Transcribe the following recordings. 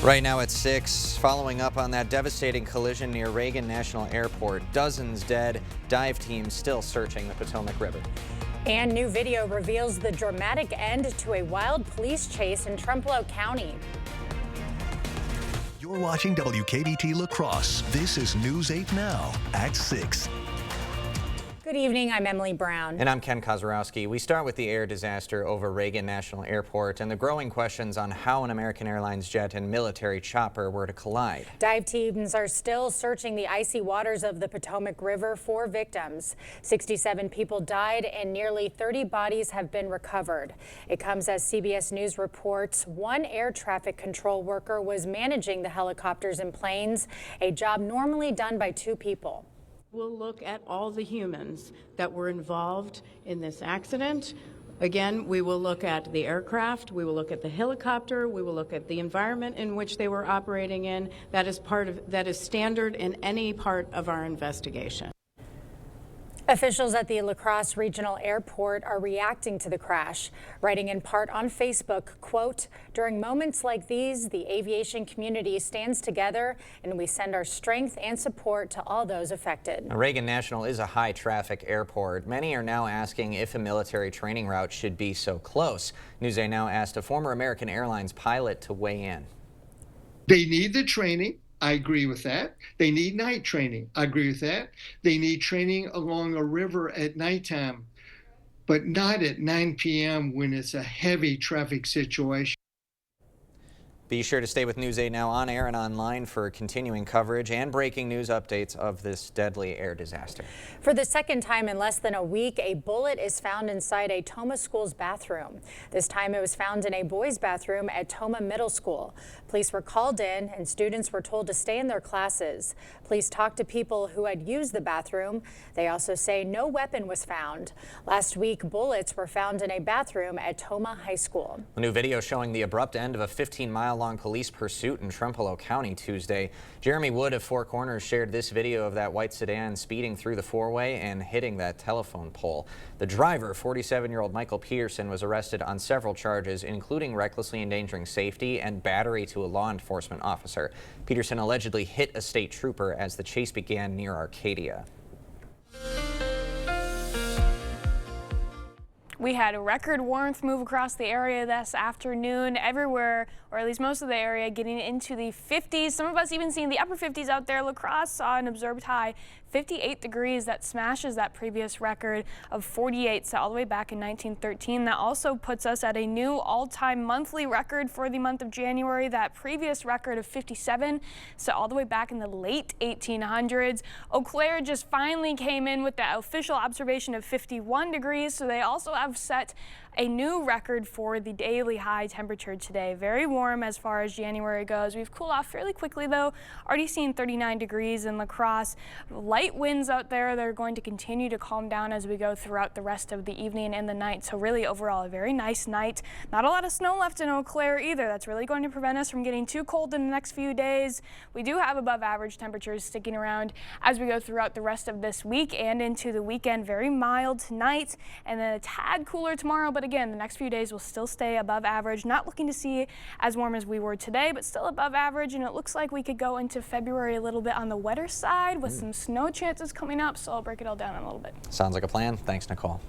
Right now at 6, following up on that devastating collision near Reagan National Airport. Dozens dead, dive teams still searching the Potomac River. And new video reveals the dramatic end to a wild police chase in Trempealeau County. You're watching WKBT La Crosse. This is News 8 Now at 6. Good evening, I'm Emily Brown. And I'm Ken Kozorowski. We start with the air disaster over Reagan National Airport and the growing questions on how an American Airlines jet and military chopper were to collide. Dive teams are still searching the icy waters of the Potomac River for victims. 67 people died and nearly 30 bodies have been recovered. It comes as CBS News reports one air traffic control worker was managing the helicopters and planes, a job normally done by 2 people. We'll look at all the humans that were involved in this accident. Again, we will look at the aircraft, we will look at the helicopter, we will look at the environment in which they were operating in. That is standard in any part of our investigation. Officials at the La Crosse Regional Airport are reacting to the crash, writing in part on Facebook, quote, "During moments like these, the aviation community stands together and we send our strength and support to all those affected." Reagan National is a high traffic airport. Many are now asking if a military training route should be so close. Newsday Now asked a former American Airlines pilot to weigh in. They need the training. I agree with that. They need night training. I agree with that. They need training along a river at nighttime, but not at 9 p.m. when it's a heavy traffic situation. Be sure to stay with News 8 Now on air and online for continuing coverage and breaking news updates of this deadly air disaster. For the second time in less than a week, a bullet is found inside a Tomah School's bathroom. This time it was found in a boys' bathroom at Tomah Middle School. Police were called in and students were told to stay in their classes. Police talked to people who had used the bathroom. They also say no weapon was found. Last week, bullets were found in a bathroom at Tomah High School. A new video showing the abrupt end of a 15-mile-long police pursuit in Trempealeau County Tuesday. Jeremy Wood of Four Corners shared this video of that white sedan speeding through the four-way and hitting that telephone pole. The driver, 47-year-old Michael Peterson, was arrested on several charges, including recklessly endangering safety and battery to a law enforcement officer. Peterson allegedly hit a state trooper as the chase began near Arcadia. We had a record warmth move across the area this afternoon. Everywhere, or at least most of the area, getting into the 50s. Some of us even seeing the upper 50s out there. La Crosse saw an observed high 58 degrees. That smashes that previous record of 48 set all the way back in 1913. That also puts us at a new all-time monthly record for the month of January. That previous record of 57 set all the way back in the late 1800s. Eau Claire just finally came in with the official observation of 51 degrees. So they also have set a new record for the daily high temperature today. Very warm as far as January goes. We've cooled off fairly quickly though. Already seen 39 degrees in La Crosse. Light winds out there. They're going to continue to calm down as we go throughout the rest of the evening and the night. So really overall a very nice night. Not a lot of snow left in Eau Claire either. That's really going to prevent us from getting too cold in the next few days. We do have above average temperatures sticking around as we go throughout the rest of this week and into the weekend. Very mild tonight and then a tad cooler tomorrow, but again, the next few days will still stay above average. Not looking to see as warm as we were today, but still above average, and it looks like we could go into February a little bit on the wetter side with some snow chances coming up, so I'll break it all down in a little bit. Sounds like a plan. Thanks, Nicole.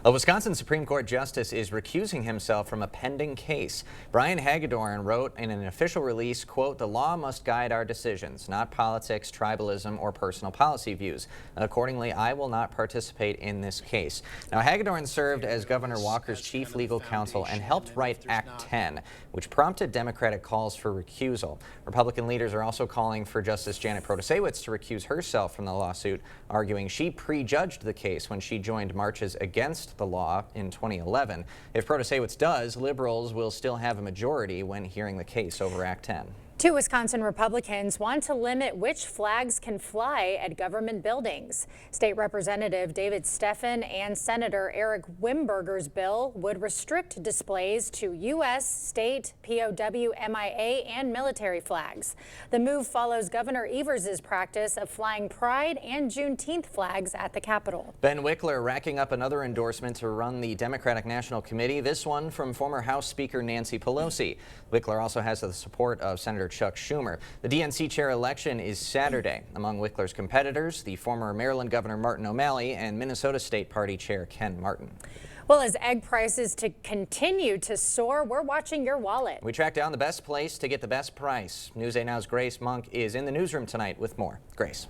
A Wisconsin Supreme Court justice is recusing himself from a pending case. Brian Hagedorn wrote in an official release, quote, "The law must guide our decisions, not politics, tribalism, or personal policy views. Accordingly, I will not participate in this case." Now, Hagedorn served as Governor Walker's chief legal counsel and helped write Act 10, which prompted Democratic calls for recusal. Republican leaders are also calling for Justice Janet Protasiewicz to recuse herself from the lawsuit, arguing she prejudged the case when she joined marches against the law in 2011. If Protasiewicz does, liberals will still have a majority when hearing the case over Act 10. Two Wisconsin Republicans want to limit which flags can fly at government buildings. State Representative David Steffen and Senator Eric Wimberger's bill would restrict displays to U.S., state, POW, MIA, and military flags. The move follows Governor Evers' practice of flying Pride and Juneteenth flags at the Capitol. Ben Wickler racking up another endorsement to run the Democratic National Committee, this one from former House Speaker Nancy Pelosi. Wickler also has the support of Senator Chuck Schumer. The DNC chair election is Saturday. Among Wickler's competitors, the former Maryland Governor Martin O'Malley and Minnesota State Party Chair Ken Martin. Well, as egg prices continue to soar, we're watching your wallet. We track down the best place to get the best price. News 8 Now's Grace Monk is in the newsroom tonight with more. Grace.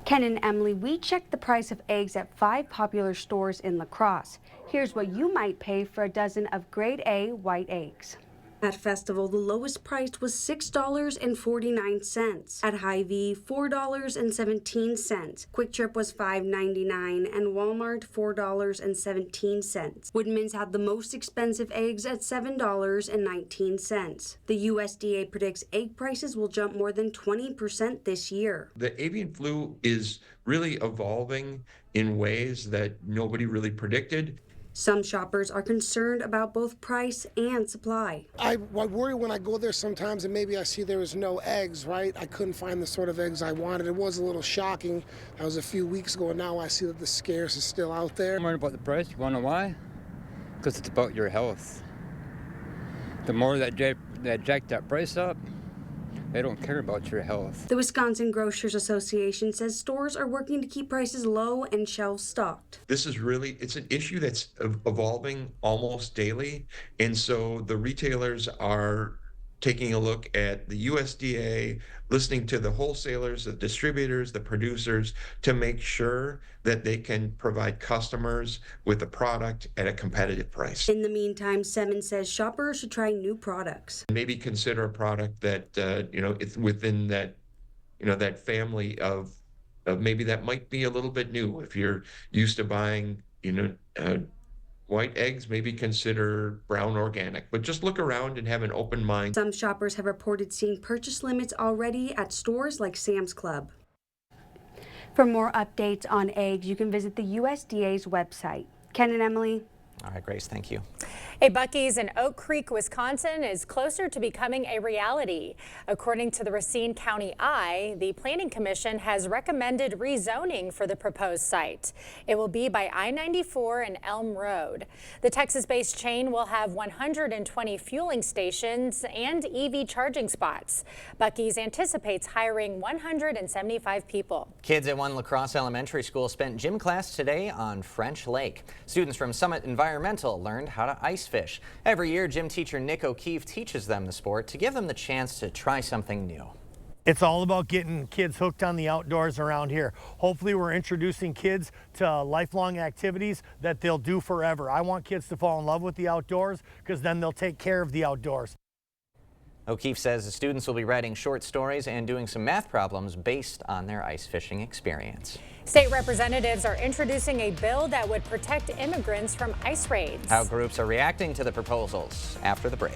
Ken and Emily, we checked the price of eggs at 5 popular stores in La Crosse. Here's what you might pay for a dozen of grade A white eggs. At Festival, the lowest priced was $6.49. At Hy-Vee, $4.17. Quick Trip was $5.99 and Walmart $4.17. Woodman's had the most expensive eggs at $7.19. The USDA predicts egg prices will jump more than 20% this year. The avian flu is really evolving in ways that nobody really predicted. Some shoppers are concerned about both price and supply. I worry when I go there sometimes and maybe I see there was no eggs, right? I couldn't find the sort of eggs I wanted. It was a little shocking. That was a few weeks ago, and now I see that the scarce is still out there. I'm worried about the price. You want to know why? Because it's about your health. The more that jack that price up, they don't care about your health. The Wisconsin Grocers Association says stores are working to keep prices low and shelves stocked. This is really, it's an issue that's evolving almost daily. And so the retailers are taking a look at the USDA, listening to the wholesalers, the distributors, the producers, to make sure that they can provide customers with a product at a competitive price. In the meantime, Simmons says shoppers should try new products. Maybe consider a product that, it's within that, that family of maybe that might be a little bit new. If you're used to buying, white eggs, maybe consider brown organic, but just look around and have an open mind. Some shoppers have reported seeing purchase limits already at stores like Sam's Club. For more updates on eggs, you can visit the USDA's website. Ken and Emily. All right, Grace, thank you. A Buc-ee's in Oak Creek, Wisconsin is closer to becoming a reality. According to the Racine County Eye, the Planning Commission has recommended rezoning for the proposed site. It will be by I-94 and Elm Road. The Texas-based chain will have 120 fueling stations and EV charging spots. Buc-ee's anticipates hiring 175 people. Kids at one La Crosse Elementary School spent gym class today on French Lake. Students from Summit Environmental learned how to ice fish. Every year, gym teacher Nick O'Keefe teaches them the sport to give them the chance to try something new. It's all about getting kids hooked on the outdoors around here. Hopefully we're introducing kids to lifelong activities that they'll do forever. I want kids to fall in love with the outdoors because then they'll take care of the outdoors. O'Keefe says the students will be writing short stories and doing some math problems based on their ice fishing experience. State representatives are introducing a bill that would protect immigrants from ICE raids. How groups are reacting to the proposals after the break.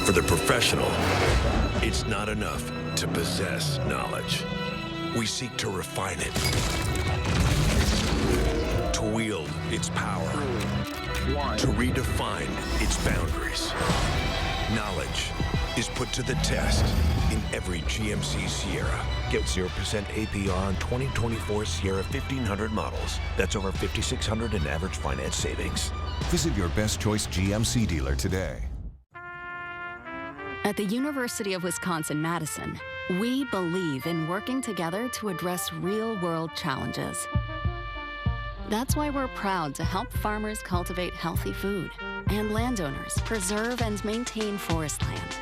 For the professional, it's not enough to possess knowledge. We seek to refine it, to wield its power, to redefine its boundaries. Knowledge is put to the test in every GMC Sierra. Get 0% APR on 2024 Sierra 1500 models. That's over $5,600 in average finance savings. Visit your best choice GMC dealer today. At the University of Wisconsin-Madison, we believe in working together to address real-world challenges. That's why we're proud to help farmers cultivate healthy food and landowners preserve and maintain forest land.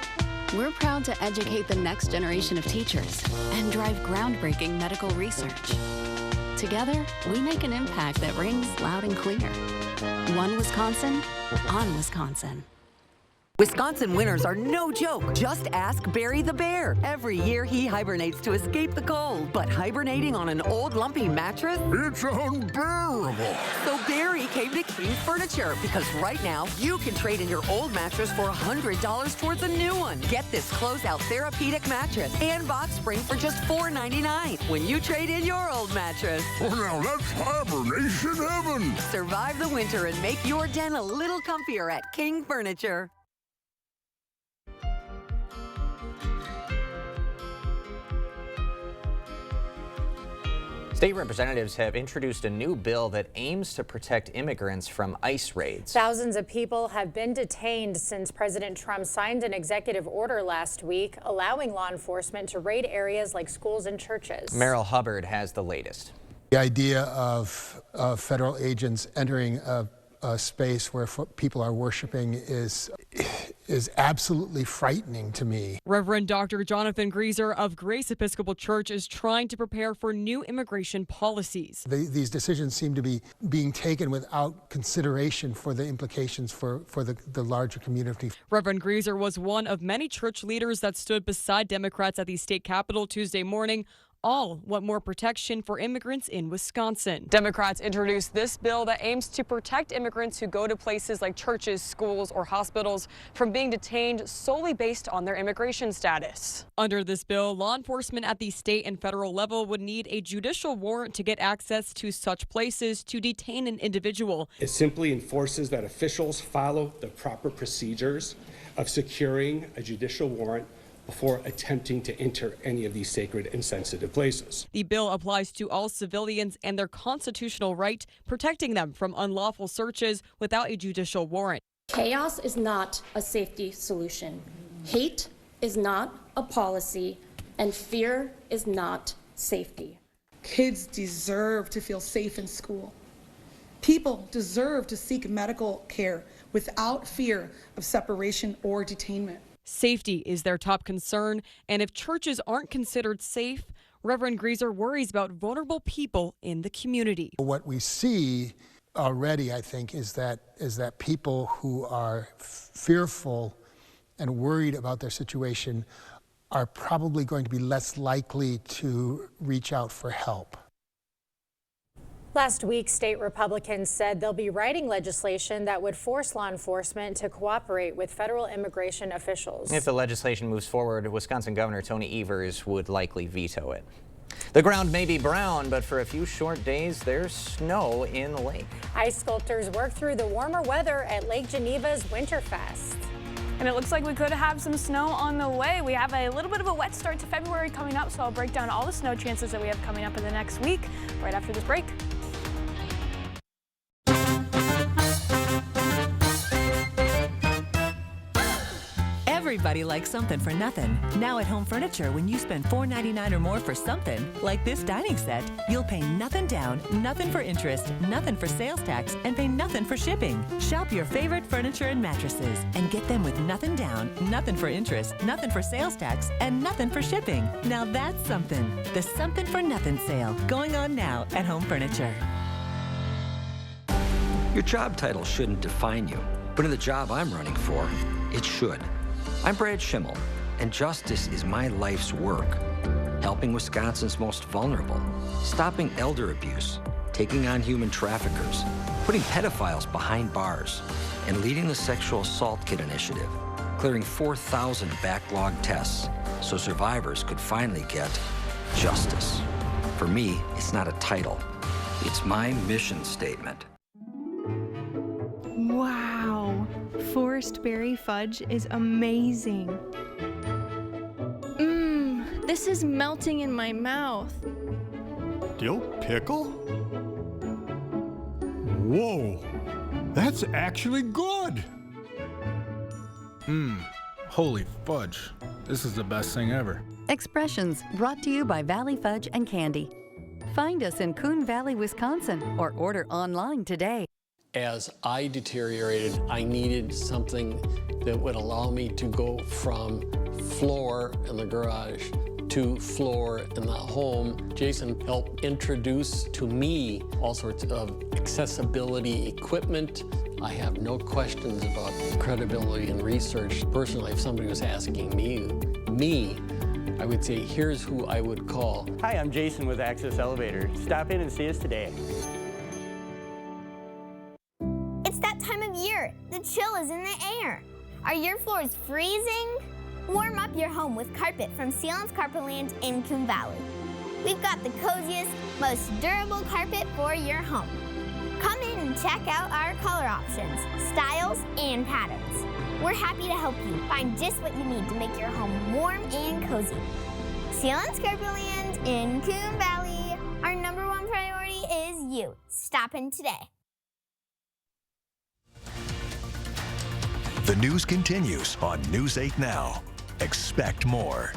We're proud to educate the next generation of teachers and drive groundbreaking medical research. Together, we make an impact that rings loud and clear. One Wisconsin, on Wisconsin. Wisconsin winters are no joke. Just ask Barry the Bear. Every year he hibernates to escape the cold. But hibernating on an old lumpy mattress? It's unbearable. So Barry came to King's Furniture because right now you can trade in your old mattress for $100 towards a new one. Get this closeout therapeutic mattress and box spring for just $4.99 when you trade in your old mattress. Oh, now that's hibernation heaven. Survive the winter and make your den a little comfier at King Furniture. State representatives have introduced a new bill that aims to protect immigrants from ICE raids. Thousands of people have been detained since President Trump signed an executive order last week allowing law enforcement to raid areas like schools and churches. Merrill Hubbard has the latest. The idea of federal agents entering a space where people are worshiping is absolutely frightening to me. Reverend Dr. Jonathan Grieser of Grace Episcopal Church is trying to prepare for new immigration policies. These decisions seem to be being taken without consideration for the implications for the larger community. Reverend Grieser was one of many church leaders that stood beside Democrats at the state capitol Tuesday morning. All want more protection for immigrants in Wisconsin. Democrats introduced this bill that aims to protect immigrants who go to places like churches, schools, or hospitals from being detained solely based on their immigration status. Under this bill, law enforcement at the state and federal level would need a judicial warrant to get access to such places to detain an individual. It simply enforces that officials follow the proper procedures of securing a judicial warrant before attempting to enter any of these sacred and sensitive places. The bill applies to all civilians and their constitutional right, protecting them from unlawful searches without a judicial warrant. Chaos is not a safety solution. Hate is not a policy, and fear is not safety. Kids deserve to feel safe in school. People deserve to seek medical care without fear of separation or detainment. Safety is their top concern, and if churches aren't considered safe, Reverend Grieser worries about vulnerable people in the community. What we see already, I think, is that people who are fearful and worried about their situation are probably going to be less likely to reach out for help. Last week, state Republicans said they'll be writing legislation that would force law enforcement to cooperate with federal immigration officials. If the legislation moves forward, Wisconsin Governor Tony Evers would likely veto it. The ground may be brown, but for a few short days, there's snow in the lake. Ice sculptors work through the warmer weather at Lake Geneva's Winterfest. And it looks like we could have some snow on the way. We have a little bit of a wet start to February coming up, so I'll break down all the snow chances that we have coming up in the next week right after this break. Everybody likes something for nothing. Now at Home Furniture, when you spend $4.99 or more for something, like this dining set, you'll pay nothing down, nothing for interest, nothing for sales tax, and pay nothing for shipping. Shop your favorite furniture and mattresses and get them with nothing down, nothing for interest, nothing for sales tax, and nothing for shipping. Now that's something. The Something for Nothing sale going on now at Home Furniture. Your job title shouldn't define you, but in the job I'm running for, it should. I'm Brad Schimmel, and justice is my life's work. Helping Wisconsin's most vulnerable, stopping elder abuse, taking on human traffickers, putting pedophiles behind bars, and leading the Sexual Assault Kit Initiative, clearing 4,000 backlogged tests so survivors could finally get justice. For me, it's not a title. It's my mission statement. Wow, Forest Berry Fudge is amazing. This is melting in my mouth. Dill pickle? Whoa, that's actually good. Holy fudge. This is the best thing ever. Expressions brought to you by Valley Fudge and Candy. Find us in Coon Valley, Wisconsin, or order online today. As I deteriorated, I needed something that would allow me to go from floor in the garage to floor in the home. Jason helped introduce to me all sorts of accessibility equipment. I have no questions about credibility and research. Personally, if somebody was asking me, I would say, here's who I would call. Hi, I'm Jason with Access Elevator. Stop in and see us today. It's that time of year. The chill is in the air. Are your floors freezing? Warm up your home with carpet from Sealands Carpetland in Coon Valley. We've got the coziest, most durable carpet for your home. Come in and check out our color options, styles, and patterns. We're happy to help you find just what you need to make your home warm and cozy. Sealands Carpetland in Coon Valley. Our #1 priority is you. Stop in today. The news continues on News 8 Now. Expect more.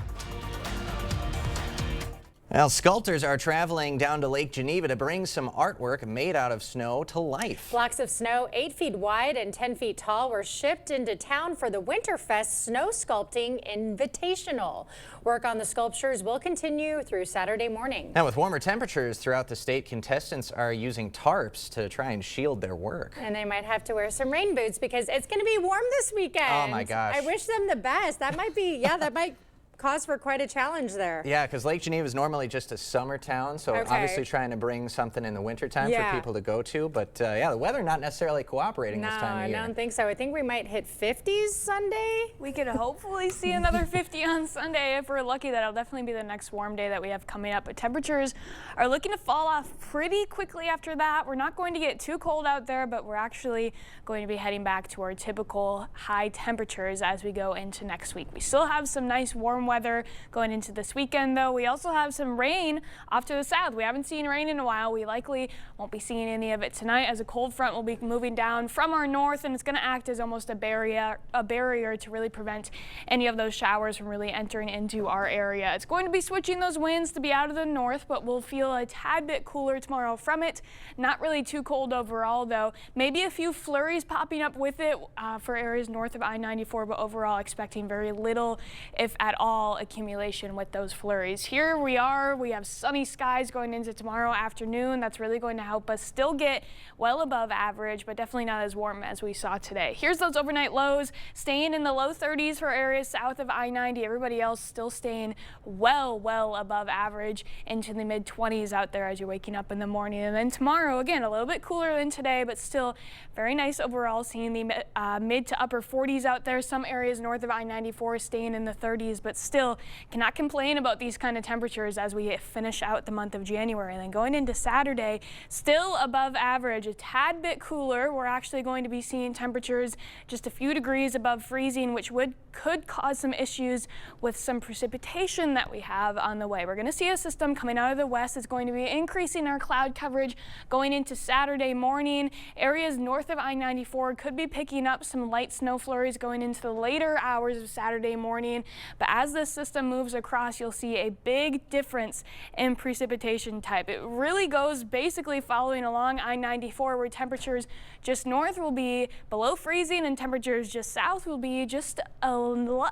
Well, sculptors are traveling down to Lake Geneva to bring some artwork made out of snow to life. Blocks of snow 8 feet wide and 10 feet tall were shipped into town for the Winterfest Snow Sculpting Invitational. Work on the sculptures will continue through Saturday morning. Now, with warmer temperatures throughout the state, contestants are using tarps to try and shield their work. And they might have to wear some rain boots because it's going to be warm this weekend. Oh my gosh. I wish them the best. That might be, yeah, that might cause for quite a challenge there. Yeah, because Lake Geneva is normally just a summer town, so obviously trying to bring something in the wintertime for people to go to. But yeah, the weather not necessarily cooperating this time of year. No, I don't think so. I think we might hit 50s Sunday. We could hopefully see another 50 on Sunday. If we're lucky, that'll definitely be the next warm day that we have coming up. But temperatures are looking to fall off pretty quickly after that. We're not going to get too cold out there, but we're actually going to be heading back to our typical high temperatures as we go into next week. We still have some nice warm weather going into this weekend, though. We also have some rain off to the south. We haven't seen rain in a while. We likely won't be seeing any of it tonight, as a cold front will be moving down from our north, and it's going to act as almost a barrier to really prevent any of those showers from really entering into our area. It's going to be switching those winds to be out of the north, but we'll feel a tad bit cooler tomorrow from it. Not really too cold overall, though. Maybe a few flurries popping up with it for areas north of I-94, but overall expecting very little, if at all, accumulation with those flurries. Here we are. We have sunny skies going into tomorrow afternoon. That's really going to help us still get well above average, but definitely not as warm as we saw today. Here's those overnight lows, staying in the low 30s for areas south of I-90. Everybody else still staying well above average into the mid-20s out there as you're waking up in the morning. And then tomorrow, again, a little bit cooler than today, but still very nice overall, seeing the mid to upper 40s out there. Some areas north of I-94 staying in the 30s, but still cannot complain about these kind of temperatures as we finish out the month of January. And then going into Saturday, still above average, a tad bit cooler. We're actually going to be seeing temperatures just a few degrees above freezing, which could cause some issues with some precipitation that we have on the way. We're going to see a system coming out of the west that's going to be increasing our cloud coverage going into Saturday morning. Areas north of I-94 could be picking up some light snow flurries going into the later hours of Saturday morning. But as this system moves across, you'll see a big difference in precipitation type. It really goes basically following along I-94, where temperatures just north will be below freezing and temperatures just south will be just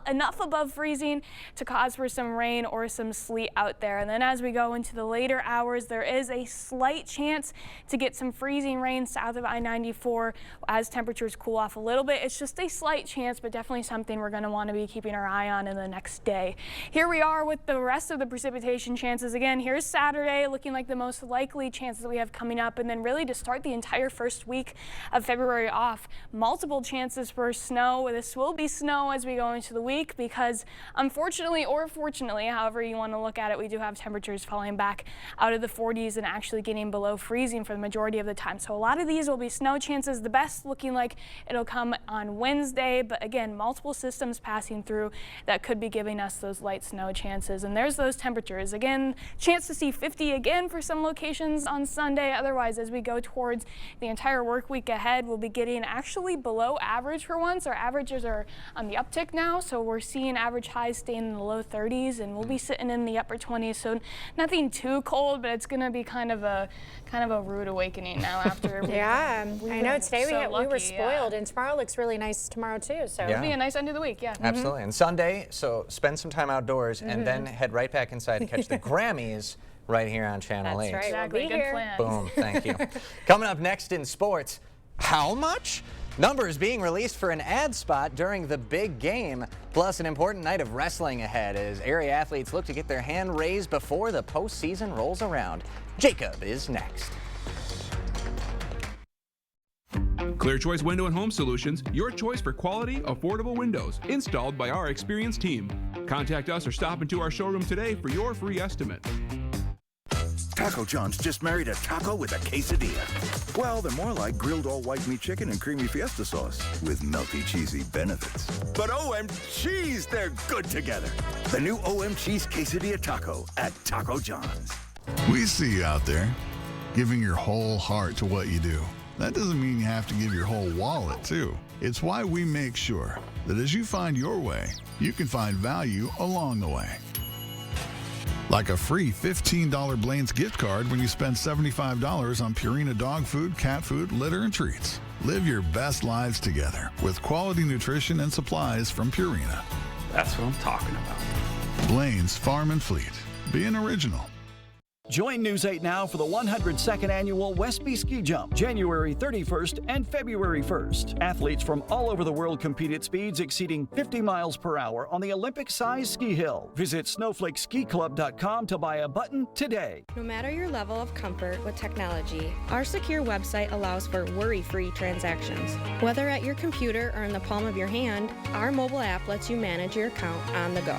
enough above freezing to cause for some rain or some sleet out there. And then as we go into the later hours, there is a slight chance to get some freezing rain south of I-94 as temperatures cool off a little bit. It's just a slight chance, but definitely something we're going to want to be keeping our eye on in the next day. Here we are with the rest of the precipitation chances. Again, here's Saturday looking like the most likely chances we have coming up, and then really to start the entire first week of February off, multiple chances for snow. This will be snow as we go into the week because unfortunately, or fortunately, however you want to look at it, we do have temperatures falling back out of the 40s and actually getting below freezing for the majority of the time. So a lot of these will be snow chances. The best looking like it'll come on Wednesday, but again, multiple systems passing through that could be giving giving us those light snow chances. And there's those temperatures. Again, chance to see 50 again for some locations on Sunday. Otherwise, as we go towards the entire work week ahead, we'll be getting actually below average for once. Our averages are on the uptick now, so we're seeing average highs staying in the low 30s, and we'll be sitting in the upper 20s. So nothing too cold, but it's going to be kind of a rude awakening now after. Yeah, I know. Today we were spoiled, yeah. and tomorrow looks really nice tomorrow too. So It'll be a nice end of the week. Yeah. Absolutely. And Sunday, so spend some time outdoors and then head right back inside and catch the Grammys right here on Channel 8. That's right. Exactly. We'll be Good here. plan. Boom. Thank you. Coming up next in sports, how much? Numbers being released for an ad spot during the big game, plus an important night of wrestling ahead as area athletes look to get their hand raised before the postseason rolls around. Jacob is next. Clear Choice Window and Home Solutions, your choice for quality, affordable windows, installed by our experienced team. Contact us or stop into our showroom today for your free estimate. Taco John's just married a taco with a quesadilla. Well, they're more like grilled all-white meat chicken and creamy fiesta sauce with melty, cheesy benefits. But OMG's, they're good together. The new OM Cheese Quesadilla Taco at Taco John's. We see you out there, giving your whole heart to what you do. That doesn't mean you have to give your whole wallet, too. It's why we make sure that as you find your way, you can find value along the way. Like a free $15 Blaine's gift card when you spend $75 on Purina dog food, cat food, litter, and treats. Live your best lives together with quality nutrition and supplies from Purina. That's what I'm talking about. Blaine's Farm and Fleet. Be an original. Join News 8 Now for the 102nd Annual Westby Ski Jump, January 31st and February 1st. Athletes from all over the world compete at speeds exceeding 50 miles per hour on the Olympic-sized ski hill. Visit snowflakeskiClub.com to buy a button today. No matter your level of comfort with technology, our secure website allows for worry-free transactions. Whether at your computer or in the palm of your hand, our mobile app lets you manage your account on the go.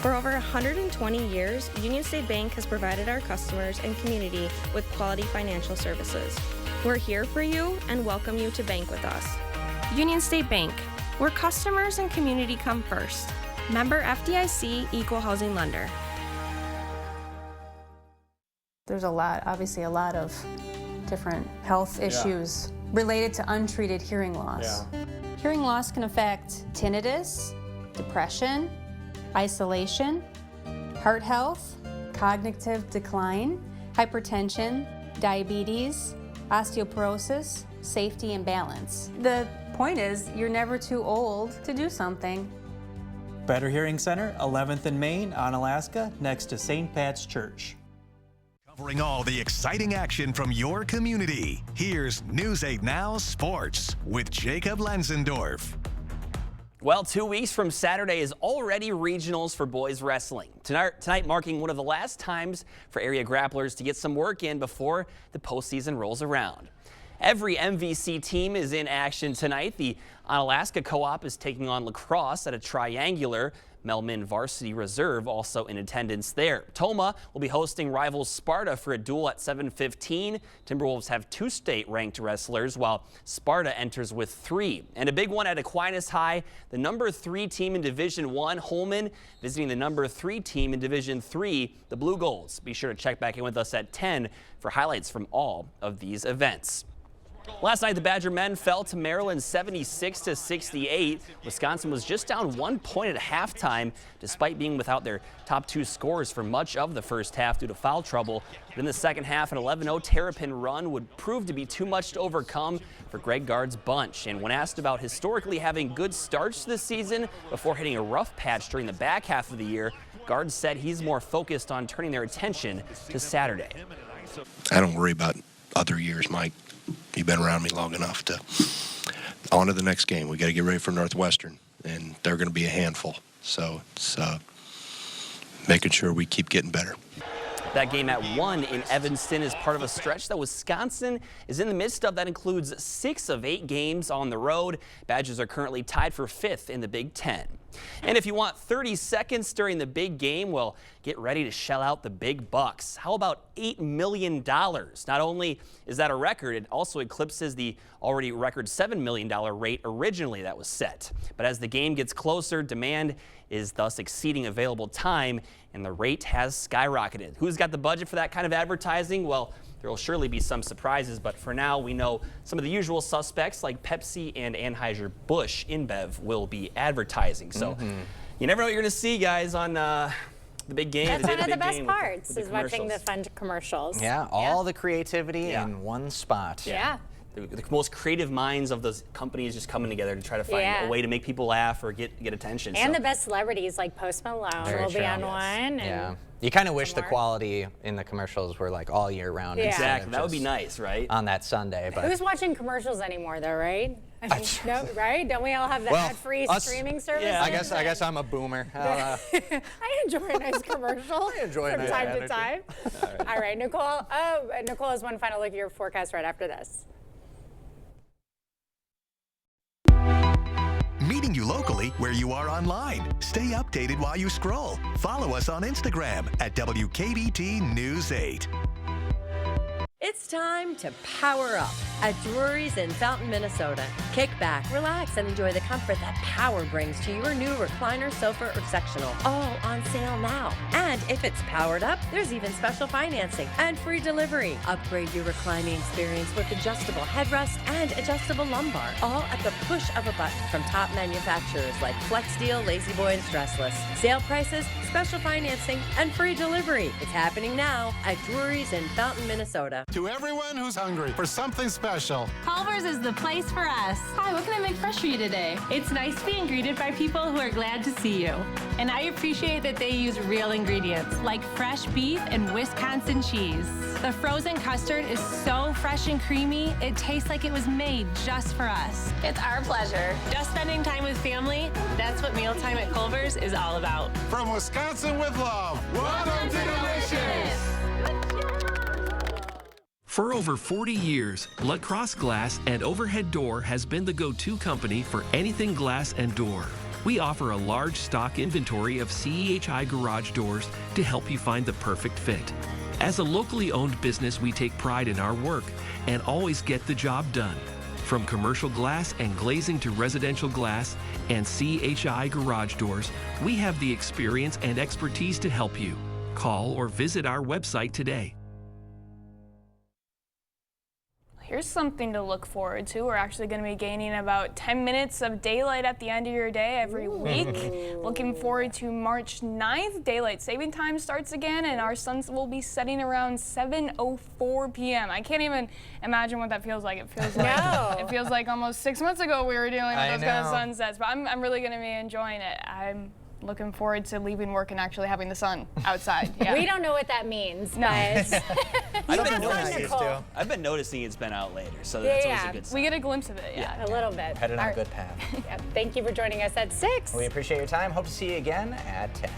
For over 120 years, Union State Bank has provided our customers and community with quality financial services. We're here for you and welcome you to bank with us. Union State Bank, where customers and community come first. Member FDIC, Equal Housing Lender. There's obviously a lot of different health issues related to untreated hearing loss. Hearing loss can affect tinnitus, depression, isolation, heart health, cognitive decline, hypertension, diabetes, osteoporosis, safety and balance. The point is, you're never too old to do something. Better Hearing Center, 11th and Main, Onalaska, next to St. Pat's Church. Covering all the exciting action from your community, here's News 8 Now Sports with Jacob Lenzendorf. Well, 2 weeks from Saturday is already regionals for boys wrestling. Tonight marking one of the last times for area grapplers to get some work in before the postseason rolls around. Every MVC team is in action tonight. The Onalaska Co-op is taking on La Crosse at a triangular. Melman Varsity Reserve also in attendance there. Tomah will be hosting rivals Sparta for a duel at 7:15. Timberwolves have 2 state-ranked wrestlers, while Sparta enters with 3. And a big one at Aquinas High, the number 3 team in Division I, Holman, visiting the number 3 team in Division III, the Blue Golds. Be sure to check back in with us at 10 for highlights from all of these events. Last night, the Badger men fell to Maryland 76-68. Wisconsin was just down 1 point at halftime, despite being without their top 2 scorers for much of the first half due to foul trouble. But in the second half, an 11-0 Terrapin run would prove to be too much to overcome for Greg Gard's bunch. And when asked about historically having good starts this season before hitting a rough patch during the back half of the year, Gard said he's more focused on turning their attention to Saturday. I don't worry about other years, Mike. You've been around me long enough to on to the next game. We got to get ready for Northwestern, and they're going to be a handful. So it's making sure we keep getting better. That game at 1 in Evanston is part of a stretch that Wisconsin is in the midst of. That includes 6 of 8 games on the road. Badgers are currently tied for 5th in the Big Ten. And if you want 30 seconds during the big game, well, get ready to shell out the big bucks. How about $8 million? Not only is that a record, it also eclipses the already record $7 million rate originally that was set. But as the game gets closer, demand is thus exceeding available time, and the rate has skyrocketed. Who's got the budget for that kind of advertising? Well, there will surely be some surprises, but for now, we know some of the usual suspects like Pepsi and Anheuser-Busch InBev will be advertising. So you never know what you're going to see, guys, on the big game. That's the one of the best game parts, with the is watching the commercials. fun commercials. Yeah, all the creativity in one spot. Yeah. The most creative minds of those companies just coming together to try to find a way to make people laugh or get attention. And so. the best celebrities like Post Malone Very will be true. on one. Yeah. And You kind of wish the quality in the commercials were like all year round. Yeah. instead Exactly. of That would be just nice, right? On that Sunday. But who's watching commercials anymore, though, right? I mean, no, right? Don't we all have the ad-free streaming service? Yeah, I guess I'm a boomer. I enjoy a nice commercial enjoy a from nice time ad to time. All right, Nicole. Oh, Nicole has one final look at your forecast right after this. Meeting you locally where you are online. Stay updated while you scroll. Follow us on Instagram at WKBT News 8. It's time to power up at Drury's in Fountain, Minnesota. Kick back, relax, and enjoy the comfort that power brings to your new recliner, sofa, or sectional. All on sale now. And if it's powered up, there's even special financing and free delivery. Upgrade your reclining experience with adjustable headrest and adjustable lumbar, all at the push of a button from top manufacturers like FlexSteel, La-Z-Boy, and Stressless. Sale prices, special financing, and free delivery. It's happening now at Drury's in Fountain, Minnesota. To everyone who's hungry for something special, Culver's is the place for us. Hi, what can I make fresh for you today? It's nice being greeted by people who are glad to see you. And I appreciate that they use real ingredients like fresh beef and Wisconsin cheese. The frozen custard is so fresh and creamy, it tastes like it was made just for us. It's our pleasure. Just spending time with family, that's what mealtime at Culver's is all about. from Wisconsin with love, welcome to Delicious! For over 40 years, Blood Cross Glass and Overhead Door has been the go-to company for anything glass and door. We offer a large stock inventory of CEHI garage doors to help you find the perfect fit. As a locally owned business, we take pride in our work and always get the job done. From commercial glass and glazing to residential glass and CEHI garage doors, we have the experience and expertise to help you. Call or visit our website today. Here's something to look forward to. We're actually going to be gaining about 10 minutes of daylight at the end of your day every week. Looking forward to March 9th. Daylight saving time starts again, and our suns will be setting around 7:04 p.m. I can't even imagine what that feels like. It feels like it feels like almost 6 months ago we were dealing with those kind of sunsets. But I'm really going to be enjoying it. I'm looking forward to leaving work and actually having the sun outside. Yeah. We don't know what that means, No. but I've been noticing it's been out later, so that's always a good sign. We get a glimpse of it, a little bit. Headed on a good path. Thank you for joining us at 6. We appreciate your time. Hope to see you again at 10.